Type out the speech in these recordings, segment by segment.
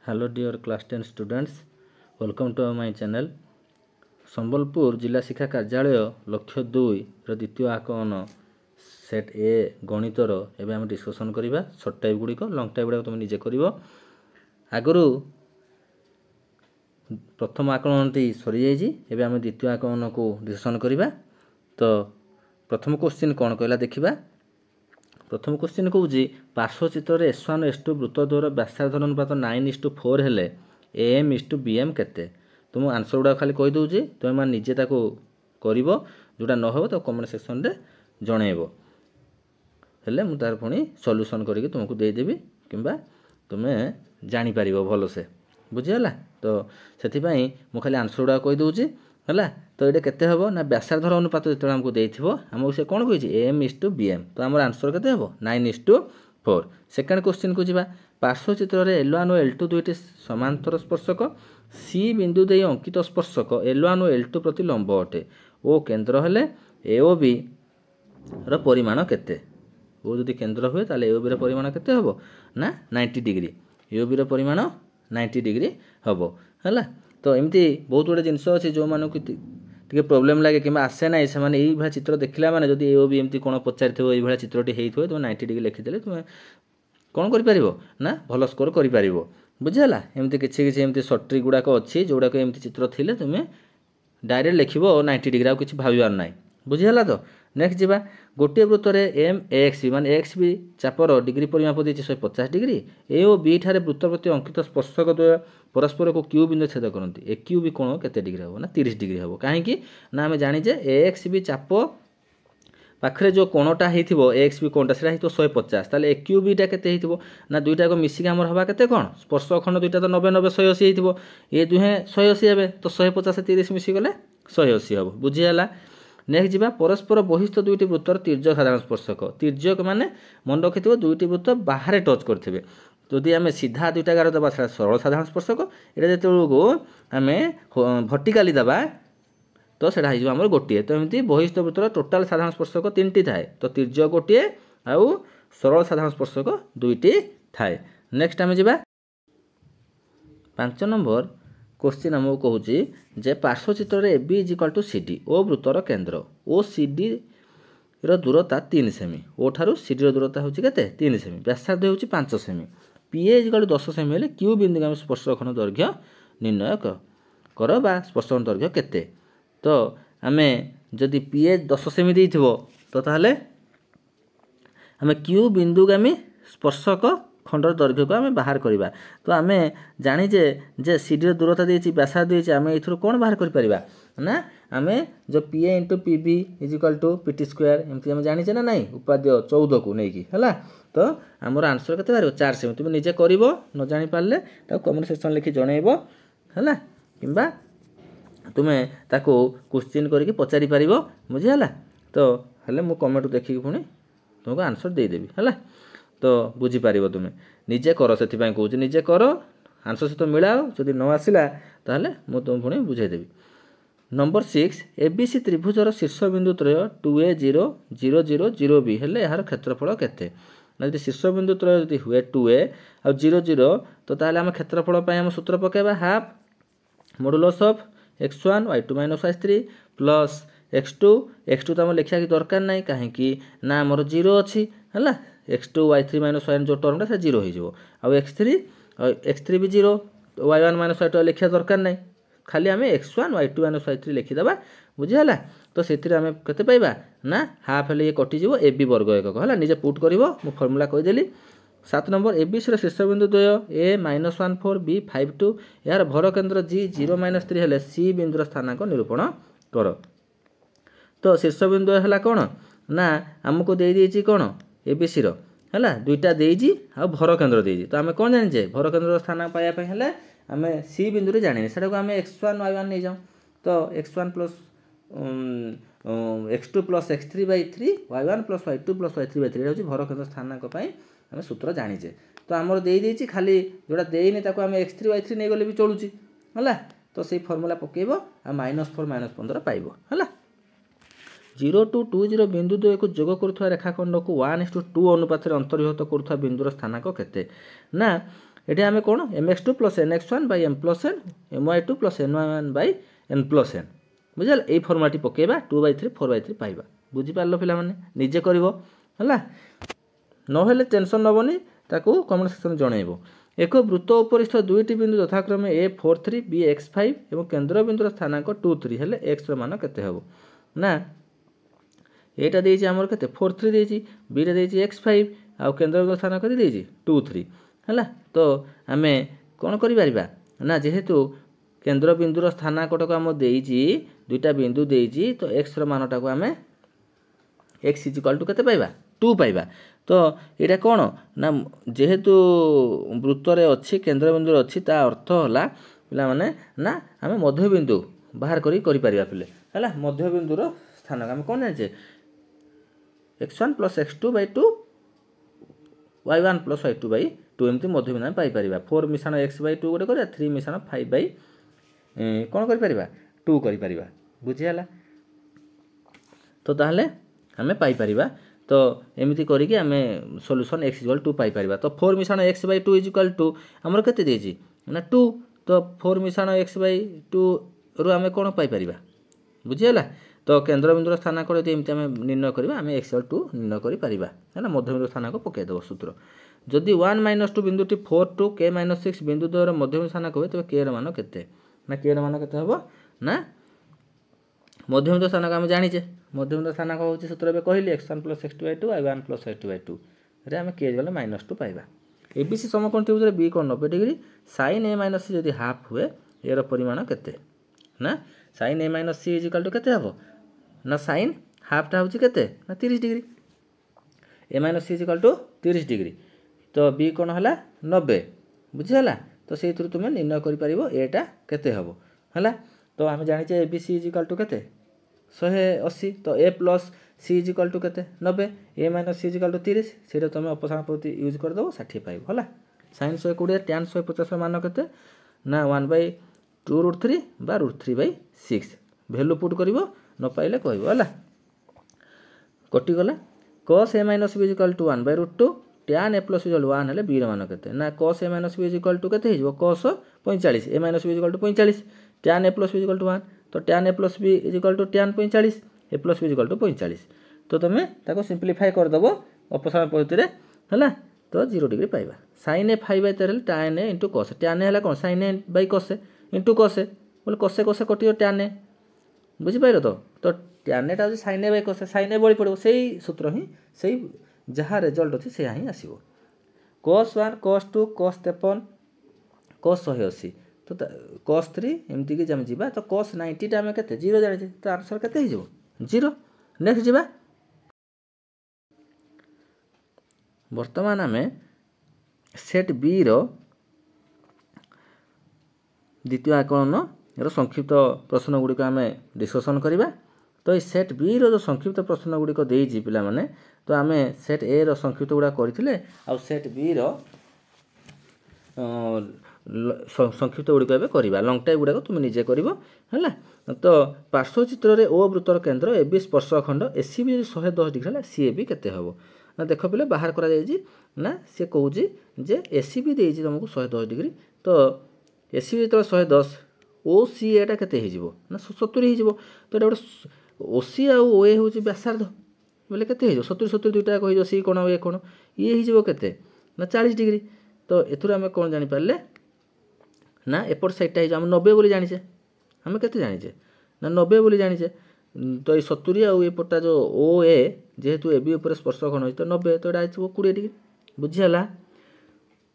Hello dear class 10 students, welcome to my channel. Sambalpur जिला शिक्षा कार्यालय लक्ष्य 2 द्वितीय आकलन सेट ए गणितर एवं आम डिस्कसन करवा सर्ट टाइप गुड़िक लंग टाइप गुड़ाक तुम निजे कर आगु प्रथम आकलन टी सरी जाइए आम द्वितीय आकलन को डिस्कसन करवा। तो प्रथम क्वेश्चन कौन कहला देखा। प्रथम क्वेश्चन कौन पार्श्वचित्र S1 S2 वृत्त द्वार व्यासार्ध अनुपात 9:4 हेले AM:BM केते। तुम आंसर गुड़ा खाली कही दूची तुम मैंने निजे ताको करिवो जोटा न हो तो कमेंट सेक्शन रे जणैबो हेले मु तार पुणी सॉल्यूशन करके तुमको दे देबी किंबा तुमे जानि परिबो भलो से बुझियला। तो सेति पई मु खाली आंसर गुड़ा कही दूची हला। तो ये केते हबो ना व्यासार्धर अनुपात जो हमको देथिबो हमको से कोन कहिछि AM:BM। तो हमर आंसर केते हबो 9:4। सेकंड क्वेश्चन को जिबा। पार्श्वचित्र रे L1 और L2 दुईटी समांतर स्पर्शक C बिंदु दे अंकित स्पर्शक L1 और L2 प्रति लंब अटे ओ केंद्र हेले AOB रो परिमाण केते। ओ जदि केंद्र हुए ताले AOB रो परिमाण केते हबो ना 90 डिग्री। AOB रो परिमाण 90 डिग्री हबो हला। तो एमती बहुत गुड़े जिनस अच्छे जो मानक टे प्रोब्लेम लगे कि आसे ना से मैंने ये चित्र देखला माने जदि AOB एमती कौन पचारि थो ये चित्रटी होइथो तुम 90 डिग्री लिखिदेले तुम कौन कर पारिबो ना भल स्कोर कर पारिबो बुझिला। एमती किछि किछि एमती सर्ट ट्रिक गुड़ाक अच्छी जोड़ाक एमती चित्र थिले तुम डायरेक्ट लिखिबो 90 डिग्री आ किछि भाबिबार नाही बुझिला। तो नेक्स्ट जीवा। गोटे वृत्त MAXB माने एक्स बी चापर डिग्री परिमाप देछि 150 डिग्री AOB ठारे वृत्त प्रति अंकित स्पर्शक द्वय परस्पर को क्यू बिंदु छेद करती ए क्यू भी कोण केते डिग्री हबो ना 30 डिग्री हबो। काहेकि ना आमे जानि जे AXB चाप पाखरे जो कोणटा हेथिबो AXB कोणटा सेटा हेतो 150 ताले AQB टा केते हेथिबो ना दुईटा को मिसिक हमर हबा केते कोण स्पर्श खंड दुईटा तो 90 90 180 हेथिबो ए दुहे 180 हेबे तो 150 30 मिसि गले 180 हबो बुझियाला। नेक्स्ट जीवा। परस्पर बहिस्थ दुईटी वृत्तर तिर्यक साधारण स्पर्शक तिर्यक माने मन रखिथिबो दुईटी वृत्त बाहर टच करथिबे जदि आमे सीधा दुईटा गार दबा सरल साधारण स्पर्शक एटा जेतेबेलको आमे वर्टिकली दबा तो सेटा हिजो हमर गोटिए। तो एमती बहिस्थ वृत्तर टोटाल साधारण स्पर्शक 3टी थाए तो तिर्यक गोटिए आउ सरल साधारण स्पर्शक 2टी थाए। नेक्स्ट आमे जीवा 5 नंबर क्वेश्चन हमको कहूची जे पार्श्वचित्र रे AB = CD ओ वृत्तर केंद्र ओ CD रो दूरता 3 सेमी ओ ठारू CD रो दूरता होची केते 3 सेमी व्यासार्ध होची 5 सेमी PA = 10 सेमी हेले Q बिंदु हम स्पर्शखंड दैर्घ्य निर्णय कर बा स्पर्शखंड दैर्घ्य केते। तो आमे जदि PA 10 सेमी देइथिबो तो ताहले आमे Q बिंदु गामी स्पर्शक खंडर दैर्घ्य को आमे बाहर करिबा। तो आमे जानि जे CD रो दूरता देछि व्यासार्ध देछि आमे इथरो कोन बाहर करि परिबा ना आमे जो PA * PB = PT² एमती आमे जानि ना नाही उपाद्य 14 को नै कि हला। तो हमर आंसर केते बारियो 4 सेमी तुम निजे करिवो न जानि पारले ता कमेंट सेक्शन लिखि जणैबो हला किबा तुमे ताको क्वेश्चन करके पचारि पारिबो बुझियाला। तो हले मु कमेंट देखि पुनी तुमको आंसर दे देबी हला। तो बुझी पारिबो तुमे निजे करो सेति पय कहूची निजे करो आंसर सहित मिलाओ जदि न आसिला ताहले मु तुम पुनी बुझाइ देबी। नंबर 6 ABC त्रिभुजर शीर्ष बिंदु त्रय 2A 0 0 0 0B हेले यार क्षेत्रफल केते ना जदि शीर्ष बिंदु त्रय जदि हुए 2A आ 0 0 तो ताहले हम क्षेत्रफल पय हम सूत्र पकेबा half modulus of x1 y2 - y3 plus x2 तो हम लिखिया कि दरकार नाही काहे कि ना हमर 0 अछि हला x2 y3 - y1 जो टर्मटा से 0 हो जिवो आ x3 भी 0 y1 - y2 लिखिया दरकार नाही खाली हमें x1 y2 - y3 लिखि दबा बुझियाला। तो सेतिर हमें केते पाइबा ना हाफ हेले ये कटि जिवो AB वर्ग एकक हला निजे पुट करिवो मु फार्मूला कहि देली। 7 नंबर ABC रो शीर्ष बिंदु द्वय A -14 B 52 यार भर केंद्र G 0 - 3 हेले C बिंदुर स्थानांक निरूपण कर। तो शीर्ष बिंदु हला कोन ना हमको दे देछि कोन ABC रो हला दुईटा देइजी आ भर केंद्र देइजी। तो हमें कोन जानि जे भर केंद्र स्थानांक पाया पे हले हमें C बिंदु रे जानि सेटा को हमें x1 y1 नै जाऊ। तो x1 + x2 + x3/3 y1 + y2 + y3/3 होची भर केंद्र स्थानांक पय हमें सूत्र जानि जे। तो हमर देइ देछि खाली जोडा देइनी ताको हमें x3 y3 नै गले भी चलुची हला। तो सेही फार्मूला पकेइबो आ -4 -15 पाइबो हला। 0 to 20 बिंदु द्वय को जोग करुवा रेखाखंड को 1:2 अनुपात रे अंतर्भुक्त करुवा बिंदुर स्थानांक केते ना ये आम कौन mx2 plus nx1 by m plus n my2 plus ny1 by n plus n बुझे यही फर्मुलाटी पकेबा 2/3 4/3 पाइबा बुझीपार पे निजे कर ना टेंशन नबनी ताकू कमेंट सेक्शन जनइब एक वृत्त उपरिस्थ दुईटी बिंदु यथाक्रमे A43 B(x5) और केन्द्र बिंदुर स्थानांक 23 हेले x मान केते हबो ना एटा देछि हमर केते 43 देछि b रे देछि x5 आ केन्द्र बिंदु स्थानांक केते देछि 23 हला तो आमे कोन करि परिबा ना जेहेतु केन्द्र बिंदुर स्थानांकटक हम देछि दुईटा बिंदु देछि तो x रो मानटा को आमे x = केते पाइबा 2 पाइबा तो ये कौन ना जेहेतु वृत्त रे अच्छी केन्द्र बिंदु अच्छी ता अर्थ होला पिला माने ना आमे मध्य बिंदु बाहर करि परिबा पिले हला मध्य बिंदुर स्थान आमे कोन जाने x1 + x2/2 y1 + y2/2 एमती मध्य बिंदु पाई परिबा 4 मिश्रण x/2 गोटे करिया 3 मिश्रण 5 कोन करि परिबा 2 करि परिबा बुझी हला तो ताहले आमे पाई परिबा तो एमती करिके आमे सॉल्यूशन x = 2 पाई परिबा तो 4 मिश्रण x/2 = हमर केते देछि ना 2 तो 4 मिश्रण x/2 रु आमे कोन पाई परिबा बुझियला तो केन्द्र बिंदुर स्थानांक यदि एमती आमे निर्णय करिबा आमे x = 2 निर्णय करि परिबा हैना मध्य बिंदु स्थानांक पके देबो सूत्र जदि 1 - 2 बिंदुटी 4 to k - 6 बिंदु द्वयर मध्य बिंदु स्थानांक होय तबे k र मान केते ना k र मान केते हबो ना मध्य बिंदु स्थानांक आमे जानिचे मध्य बिंदु स्थानांक होची सूत्र बे कहली x1 + x2/2 y1 + y2/2 रे आमे k गले -2 पाइबा abc समकोण त्रिभुज b कोण 90 डिग्री sin a - c यदि हाफ हुए एरो परिमाण केते ना sin a - c = केते हबो ना sin हाफ टा होची केते ना 30 डिग्री a - c = 30 डिग्री तो b कोण हला 90 बुझी हला तो सेहि थ्रु तुमे निर्णय करि परिबो एटा केते हबो हला तो आमे जानिचे abc = केते 180 तो a + c = केते 90 a - c = 30 सेटा तुमे अपसारण पद्धति यूज कर दो 60 पाइबो हला sin 120 tan 150 मान केते ना 1/2√3 बा √3/6 वैल्यू पुट करिवो न पाइले कहबो हला कटि गला cos a - b = 1/√2 tan a + b = 1 हेले b ର मान केते ना cos a - b = केते हिजो cos 45 a - b = 45 tan a + b = 1 तो tan a + b = tan 45 a + b = 45 तो तुमे ताको सिंपलीफाई कर दबो अपसारण पद्धति रे हला तो 0 डिग्री पाइबा sin a 5/13 tan a * cos tan a हला कोन sin a / cos * cos बोले cos कटियो tan a बुझी पाइलो तो tan a टा sin a / cos sin a बळी पड़ो सेही सूत्र ही सेही जहा रिजल्ट अछि से ही आसीबो cos 1 cos 2 cos 53 cos 180 तो cos 3 एमती कि जम जिबा तो cos 90 टा में केते 0 जानि छै तो आंसर केते हिजो 0 नेक्स्ट जिबा वर्तमान आमे सेट बी रो द्वितीय आकलन रो संक्षिप्त प्रश्न गुडी को आमे डिस्कशन करिबा तो ई सेट बी रो जो संक्षिप्त प्रश्न गुडी को देई जी पिला माने तो आमे सेट ए रो संक्षिप्त गुडा करथिले आ सेट बी रो संक्षिप्त गुडी को एबे करिबा लॉन्ग टाइप गुडा को तुम निजे करिवो हला तो पार्श्व चित्र रे ओ वृत्तर केंद्र एबी स्पर्शखंड एसीबी 110 डिग्री हला सीएबी केते हबो ना देखो पिले बाहर करा जाई जी ना से कहूजी जे एसीबी देई जी तुमको 110 डिग्री तो एसीबी तो 110 ओसी एटा केते हे जिवो ना 70 हे जिवो तो एटा ओसी आ ओए होची व्यासार्ध बोले केते हे जो 70 70 दुईटा कहि जो सी कोण ए कोण ये हे जिवो केते ना 40 डिग्री तो एथुर हमें कोन जानि पारले ना एपट साइड टा हे हम 90 बोली जानि छे हमें केते जानि छे ना 90 बोली जानि छे तो ये 70 आ ए पटा जो ओ ए जेहेतु एबी ऊपर स्पर्शखंड होई तो 90 तो एटा आइछो 20 डिग्री बुझी हला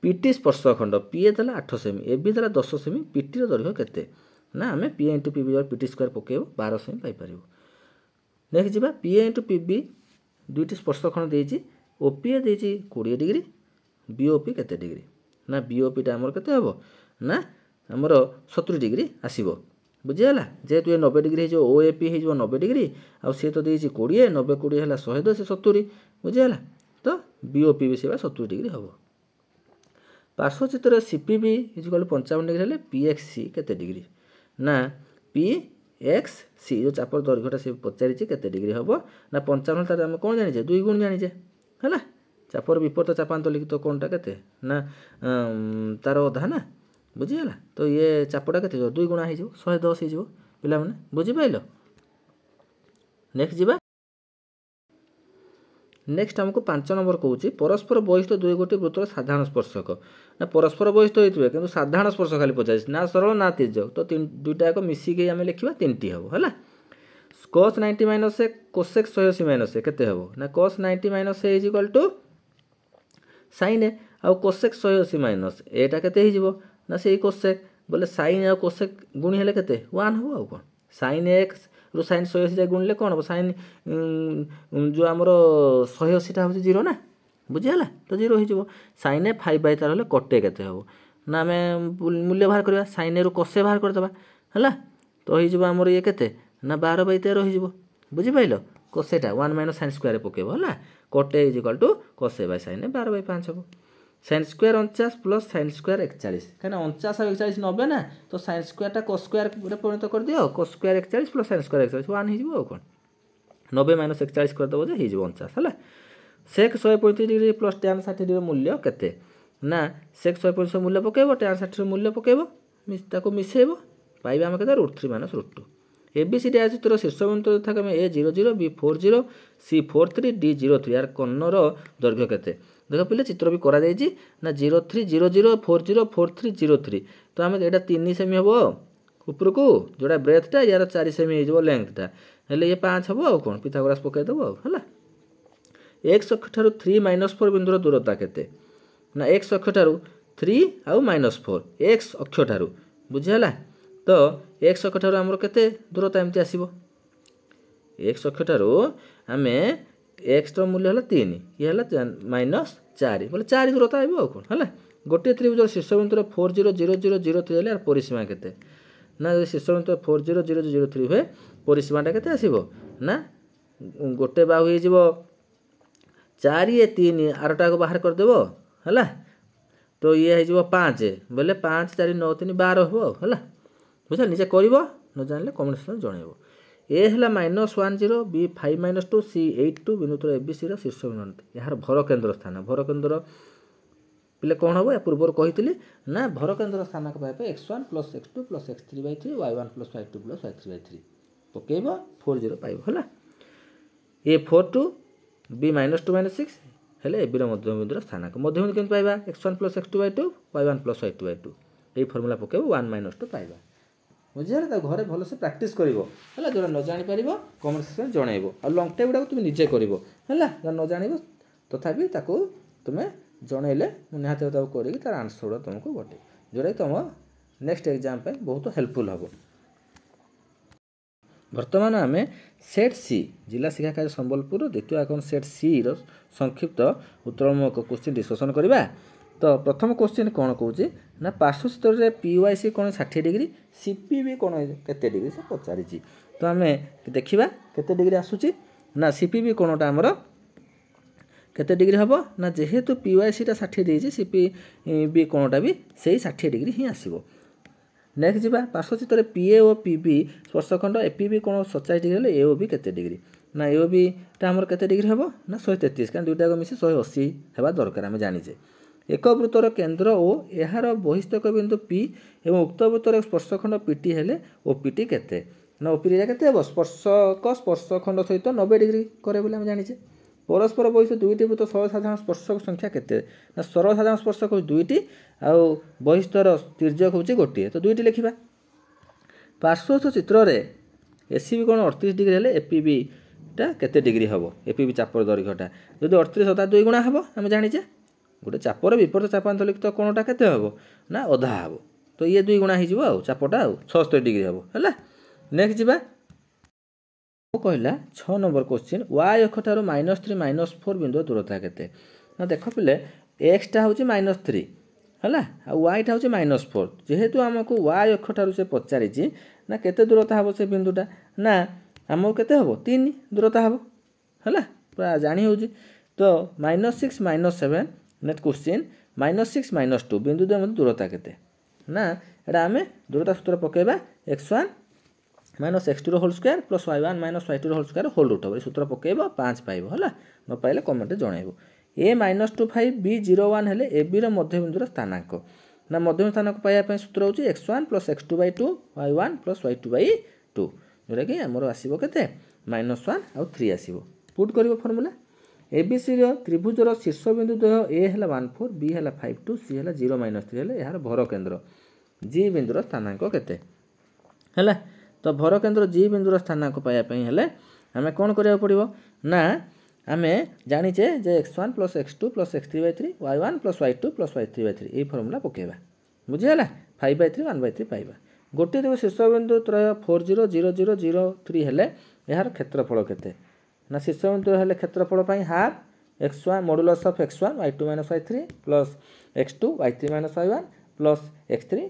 पीटी स्पर्शखंड पी देला 8 सेमी एबी देला 10 सेमी पीटी रो दैर्घ्य केते ना हमें पी * पीबी और पीटी स्क्वायर पकेबो 12 सेमी पाई परिबो नेक्स्ट जिबा पी * पीबी दुईटी स्पर्शखंड देइछि ओपी देइछि 20 डिग्री बीओपी केते डिग्री ना बीओपी टा हमर केते हबो ना हमर 70 डिग्री आसीबो बुझी हला जेहेतु ये 90 डिग्री जो ओएपी हे जो 90 डिग्री आ से तो देइछि 20 90 20 हला 110 से 70 बुझी हला तो बीओपी भी सेवा 70 डिग्री हबो पार्श्व चित्र सीपीबी = 55 डिग्री हेले पीएक्ससी केते डिग्री ना पीएक्ससी जो चापर दैर्घ्यटा से पचारिछि केते डिग्री हबो ना 55 तार हम कोन जानि जे 2 गुण जानि जे हला चापर विपरीत चापांतलिखित कोणटा केते ना तार अधा ना बुझीगला तो ये चापटा केते 2 गुणा हो 110 हो पिला माने बुझीपाइल। नेक्स्ट जीवा नेक्स्ट आमको 5 नंबर कहूँ परस्पर बहिष्ठ दुई गोटी वृत्तर साधारण स्पर्शक ना परस्पर बहिष्ठ होते कि साधारण स्पर्श खाली पचास ना सरल ना तिर्यक तो दुईटा एक मिसिकी आम लिखा 3टी हम है cos 90 minus A cosec 180 minus A केते हम ना cos 90 minus A is equal to sin A आउ कोसेक 180 माइनस एटा केते हो ना से कोसेक बोले sin आ कोसेक गुणी हेले केते 1 हम आउ कोन sin x रु sin 180 जाय गुणले कोन हम sin जो हमर 180 टा हो 0 ना बुझियाला तो 0 हो जिवो sin ए 5 बाय तार हेले कटे केते हो ना हमें मूल्य बाहर करबा sin ए रु कोसे बाहर कर देबा हला तो हो जिवो हमर ये केते ना 12 बाय 13 हो जिवो बुझि पाइलो कोसेटा 1 माइनस sin स्क्वायर पकेबो हला कोटे इज इक्वल टू कोसे बाय sin ए 12 बाय 5 हो sin square 49 plus sin square 41 कहना 49 और 41 90 ना तो sin स्क्वायर टा cos स्क्वायर रे परिणत कर दियो cos square 41 plus sin square 41 1 हो जिवो कोन 90 माइनस 41 कर दबो जे हो जिवो 49 हला sec 135 degree plus tan 60 degree मूल्य केते ना sec 135 मूल्य पकेबो tan 60 मूल्य पकेबो ताको मिसेबो पाइबा हम केते √3 माइनस √2 एबीसीडी आयचित्र शीर्षबिंदु यथा क्रमे A00 B40 C43 D03 यार कन्नर दैर्घ्य केते देख पिले चित्र भी करा जायछि ना 03 00 40 43 03 तो हम एटा 3 सेमी हबो ऊपर को जोड़ा ब्रेथ टा यार 4 सेमी हो जबो लेंथ टा हेले ये 5 हबो आ कोन पिथागोरस पके देबो हला x अक्ष ठारू 3 -4 बिंदुर दूरता केते ना x अक्ष ठारू 3 आ -4 x अक्ष ठारू बुझिहला तो x अक्ष ठारू हमर केते दूरता एमति आसीबो x अक्ष ठारू हमें x रो मूल्य हला 3 ये हला -4 बोले 4 दूरता आइबो आ कोन हला गोटे त्रिभुज शीर्षबिंदुर 400003 हेले परिसीमा केते ना शीर्षबिंदुर 400003 हुए परिसीमाटा केते आसीबो ना गोटे बाहु हे जिवो 4 ये 3 आरटा को बाहर कर देबो हला तो ये हे जिवो 5 बोले 5 4 9 3 12 हो हला बुझा निजे करबो न जानले कमेंट सेक्शन जणेबो ए हला -10 बी 5 -2 सी 82 बिंदुतर एबीसी रो शीर्षबिंदु यार भर केंद्र स्थान भर केंद्र पिले कौन हम या पूर्व कही ना भर केंद्र स्थान पाइबा x1 plus x2 plus x3/3 y1 plus y2 plus y3/3 पकेब 40 पाइब है A42 B -2 -6 हेले ए बी मध्यबिंदुर स्थानक मध्यबिंदु केमति पाइबा x1 plus x2/2 y1 plus y2/2 यही फर्मुला पकेब 1 -2 पाइबा बुझिगला तो घरे भल से प्रैक्टिस करिवो हला जोरा न जानि परिबो कमेंट सेक्शन जणैबो आ लॉन्ग टाइम गुडा तुम निजे करिवो हला न जानिबो तथापि ताको तुमे जणैले मु निहाते ताको करिकि तार आंसर तुमको बटे जोरा तुम नेक्स्ट एग्जाम पे बहुत हेल्पफुल हबो। वर्तमान आम सेट सी जिला शिक्षा कार्य संबलपुर द्वितीय आकलन सेट सी रो संक्षिप्त उत्तरमूलक क्वेश्चन डिस्कसन करबा। तो प्रथम क्वेश्चन कौन कौच ना पार्श्व चित्र में पीवाईसी कोण 60 डिग्री सीपीबी कोण केते डिग्री से पचारि तो आम देखा केते डिग्री आसूची ना सीपीबी कोणटा आमर केते डिग्री हम ना जेहेतु पीवाईसी टा 60 देइछि सीपीबी कोणटा भी सही 60 डिग्री ही आसीबो। नेक्स्ट जीवा पार्श्व चित्र में पीए और पीबी स्पर्शखंड एपीबी कोण 47 डिग्री हेले एओ बी केते डिग्री ना एओ बी टा हमर केते डिग्री हम ना 133 कारण दुईटा को मिसी 180 हेबा दरकार आम जानिजे। एक वृत्तर केन्द्र और यार बहिस्तक बिंदु पी एवं उक्त वृत्तर स्पर्शखंड पीटी हेले ओपीटी केते ना ओपीटी केते हेबो स्पर्शक स्पर्शखंड सहित 90 डिग्री करे बोले हम जानिजे। परस्पर बहिष्ठ दुईटी वृत्त सर्वसाधारण स्पर्शक संख्या केते ना सर्वसाधारण स्पर्शक दुईटी आउ बहिष्ठर तिर्यक होची गोटे तो दुईटी लिखिबा। पार्श्वस्थ चित्र रे एसीबी कोण 38 डिग्री हेले एपीबी टा केते डिग्री हबो एपीबी चापर दैर्घ्यटा जदि 38 होता 2 गुणा हबो हम जानिजे। गोटे चापर विपरीत चापांतलिखित कोणटा केते हबो ना अधा हबो तो ये 2 गुणा हिजिबो आ चापटा आ 76 डिग्री हबो हला। नेक्स्ट जीवा कहला 6 नंबर क्वेश्चन y अक्ष ठारो -3 -4 बिंदु दूरता केते ना देख पिले x टा होची -3 हला आ y टा होची -4 जेहेतु हमको y अक्ष ठारो से पचारिछि ना केते दूरता हबो से बिंदुटा ना हमको केते हबो 3 दूरता हबो हला पूरा जानि होची तो -6 -7 नेक्स्ट क्वेश्चन -6 -2 बिंदु दे दूरता केते ना एटा आमे दूरता सूत्र पकेबा x1 -x2 whole square plus y1 -y2 whole square whole root over सूत्र पकेबा 5 पाइबो हला न पाइले कमेंट जणाइबो ए -25 बी 01 हेले ए बी मध्यबिंदुर स्थानांक ना मध्यबिंदु स्थानांक पाइबा सूत्र होची x1 + x2/2 y1 + y2/2 जोटा कि हमर आसीबो केते -1 आ 3 आसीबो पुट करिवो फार्मूला एबीसी रो त्रिभुजर शीर्ष बिंदु द्वय ए हैला 14 बी हैला 52 सी हैला 0 - 3 हैले यार भर केंद्र जी बिंदुर स्थानांक केते हैला तो भर केंद्र जी बिंदुर स्थानांक पाइबा पई हेले हमें कोन करिया पड़िबो ना आमे जानिचे जे x1 + x2 + x3/3 y1 + y2 + y3/3 ए फार्मूला पकेबा बुझी हला 5/3 1/3 पाइबा गोटे देव शीर्ष बिंदु त्रय 4 0 0 0 0 3 हेले यार क्षेत्रफल केते ना शीर्ष बिंदु हेले क्षेत्रफल पई half x1 modulus of x1 y2 - y3 plus x2 y3 - y1 plus x3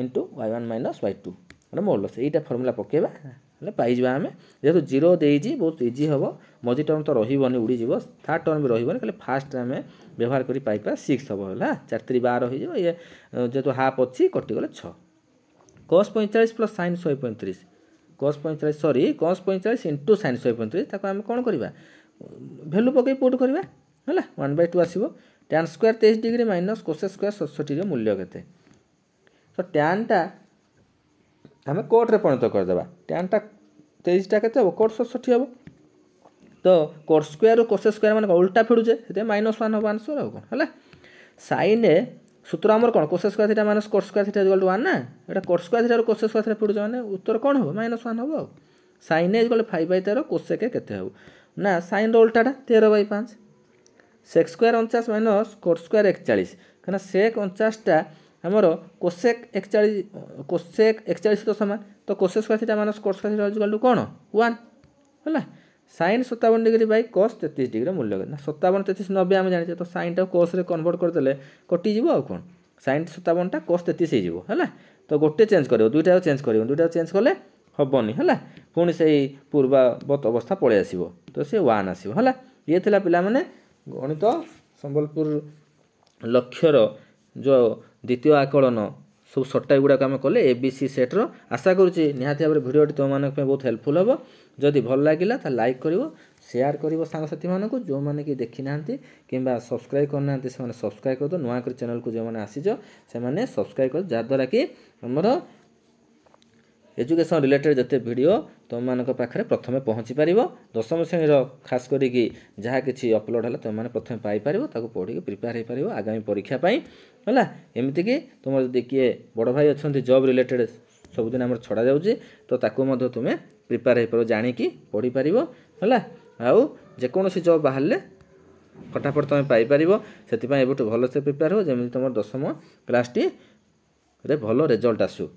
into y1 - y2 अरे मॉडुलस एटा फार्मूला पकेबा हेले पाइ जबा हमें जेतु 0 देइजी बहुत इजी हबो मझी टर्म तो रहिबनी उडी जीवो थर्ड टर्म भी रहिबनी खाली फर्स्ट हमें व्यवहार करी पाइपा 6 हबो हला 4 3 12 हो जीवो ये जेतु हाफ अछि कटि गले 6 cos 45 + sin 135 cos 45 sorry cos 45 into sin 135 ताको हम कोन करबा वैल्यू पके पुट करबा हला 1/2 आसीबो tan square 23 degree - cos square 67 रो मूल्य केते तो tan टा हमें कोट रे परिणत कर देबा tan टा 23 टा केते हो कोट 67 हो तो कोट स्क्वायर और cos स्क्वायर माने उल्टा फेडुचे सेते -1 हो आंसर हो कोन हला sin ए सूत्र हमर कोन cos square theta - cos square theta = 1 ना एटा cos स्क्वायर थीटा और cos स्क्वायर थीटा फेडुचे माने उत्तर कोन हो -1 हो sin ए = 5/13 cos sec केते हो ना sin रो उल्टाटा 13/5 sec स्क्वायर 49 cot स्क्वायर 41 कना sec 49 टा हमरो cosec 41 तो समान तो cos square theta - cos square theta = कोन 1 हला sin 57 degree by cos 33 degree मूल्य ना 57 33 90 हम जानि तो sin टा cos रे कन्वर्ट कर देले कटि जीवो आ कोन sin 57 टा cos 33 हे जीवो हला तो गोटे चेंज करियो दुईटा चेंज करियो दुईटा चेंज करले हबनी हला पुणी से पूर्ववत अवस्था पळे आसीबो तो से 1 आसीबो हला ये थिला पिला माने गणित संबलपुर लक्ष्यर जो द्वितीय आकलन सब सट्टा गुड़ा आम कले एबीसी सेट रो आशा करुच्ची निहाती भाव भिडियोटी तुम मानक बहुत हेल्पफुल हम जदि भल लगिला तो लाइक करिवो शेयर करिवो सांगसाथी मानक जो माने कि देखि नांती किंबा सब्सक्राइब करना से सब्सक्राइब कर दो नुआ कर चैनल को जो माने आसीज से माने सब्सक्राइब कर जा द्वारा कि हमर एजुकेशन रिलेटेड जते वीडियो तुम मानक पाखरे प्रथमे पहुँची पारिबो दशम श्रेणी रो खास करी कि जहा किछि अपलोड हला तुम माने प्रथमे पाई पारिबो ताको पढी के प्रिपेयर हे पारिबो आगामी परीक्षा पई हला एमिति कि तुम जदि किए बड़ भाई अछंती जॉब रिलेटेड सब दिन हमर छडा जाउची तो ताको मध्य तुमे प्रिपेयर हे पारो जानि कि पढी पारिबो हला आउ जे कोनोसी जॉब बाहरले फटाफट तुम पाई पारिबो सेति पई एबटु भलो से प्रिपेयर हो जेमि तुम दशम क्लास टी रे भलो रिजल्ट आसु।